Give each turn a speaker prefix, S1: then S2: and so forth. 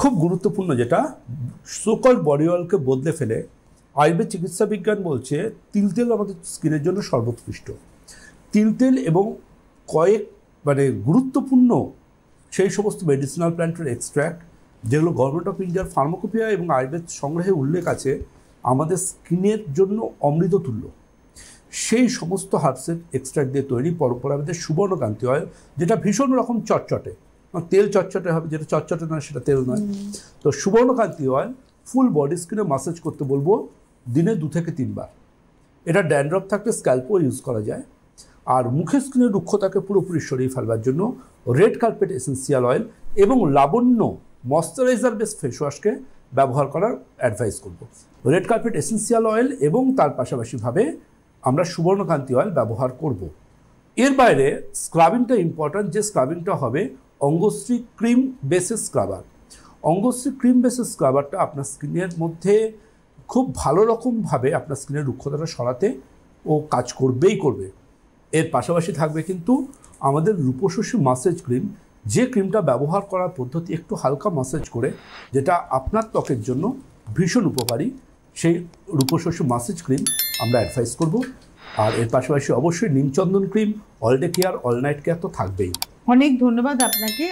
S1: খুব গুরুত্বপূর্ণ যেটা সোকল বডি অয়েলকে বদলে ফেলে আয়ুর্বেদ চিকিৎসা বিজ্ঞান বলছে তিল তেল আমাদের স্কিনের জন্য সর্বোৎকৃষ্ট। তিল তেল এবং কয়েক গুরুত্বপূর্ণ সেই সমস্ত মেডিসিনাল প্ল্যান্টের এক্সট্র্যাক্ট যেগুলো গভর্নমেন্ট অফ ইন্ডিয়ার ফার্মাকোপিয়া এবং আয়ুর্বেদ সংগ্রহে উল্লেখ আছে আমাদের স্কিনের জন্য অমৃততুল্য, সেই সমস্ত হার্বসের এক্সট্র্যাক্ট দিয়ে তৈরি পরম্পরা আমাদের সুবর্ণকান্তি অয়েল, যেটা ভীষণ রকম চটচটে, তেল চটচটে হবে, যেটা চটচটে নয় সেটা তেল নয়। তো সুবর্ণকান্তি অয়েল ফুল বডি স্কিনে মাসাজ করতে বলবো দিনে 2 থেকে 3 বার। এটা ড্যান্ড্রফ থাকলে স্ক্যাল্পও ইউজ করা যায়। আর মুখের স্কিনের রুক্ষতাকে পুরোপুরি সরিয়ে ফেলবার জন্য রেড কার্পেট এসেন্সিয়াল অয়েল এবং লাবণ্য ময়শ্চারাইজার বেস ফেস ওয়াশকে ব্যবহার করার অ্যাডভাইস করব। রেড কার্পেট এসেন্সিয়াল অয়েল এবং তার পাশাপাশিভাবে আমরা সুবর্ণকান্তি অয়েল ব্যবহার করব। এর বাইরে স্ক্রাবিংটা ইম্পর্ট্যান্ট, যে স্ক্রাবিংটা হবে Angashri cream bases scrubber. Angashri cream bases স্ক্রাবারটা আপনার স্কিনের মধ্যে খুব ভালো রকমভাবে আপনার স্কিনের রুক্ষতাটা সরাতে ও কাজ করবেই করবে। এর পাশাপাশি থাকবে কিন্তু আমাদের রূপশস্যী মাসাজ ক্রিম, যে ক্রিমটা ব্যবহার করার পদ্ধতি একটু হালকা মাসাজ করে, যেটা আপনার ত্বকের জন্য ভীষণ উপকারী। সেই রূপশস্যী মাসাজ ক্রিম আমরা অ্যাডভাইস করব। আর এর পাশাপাশি অবশ্যই নিমচন্দন cream, all day care, all night care তো থাকবেই।
S2: অনেক ধন্যবাদ আপনাকে।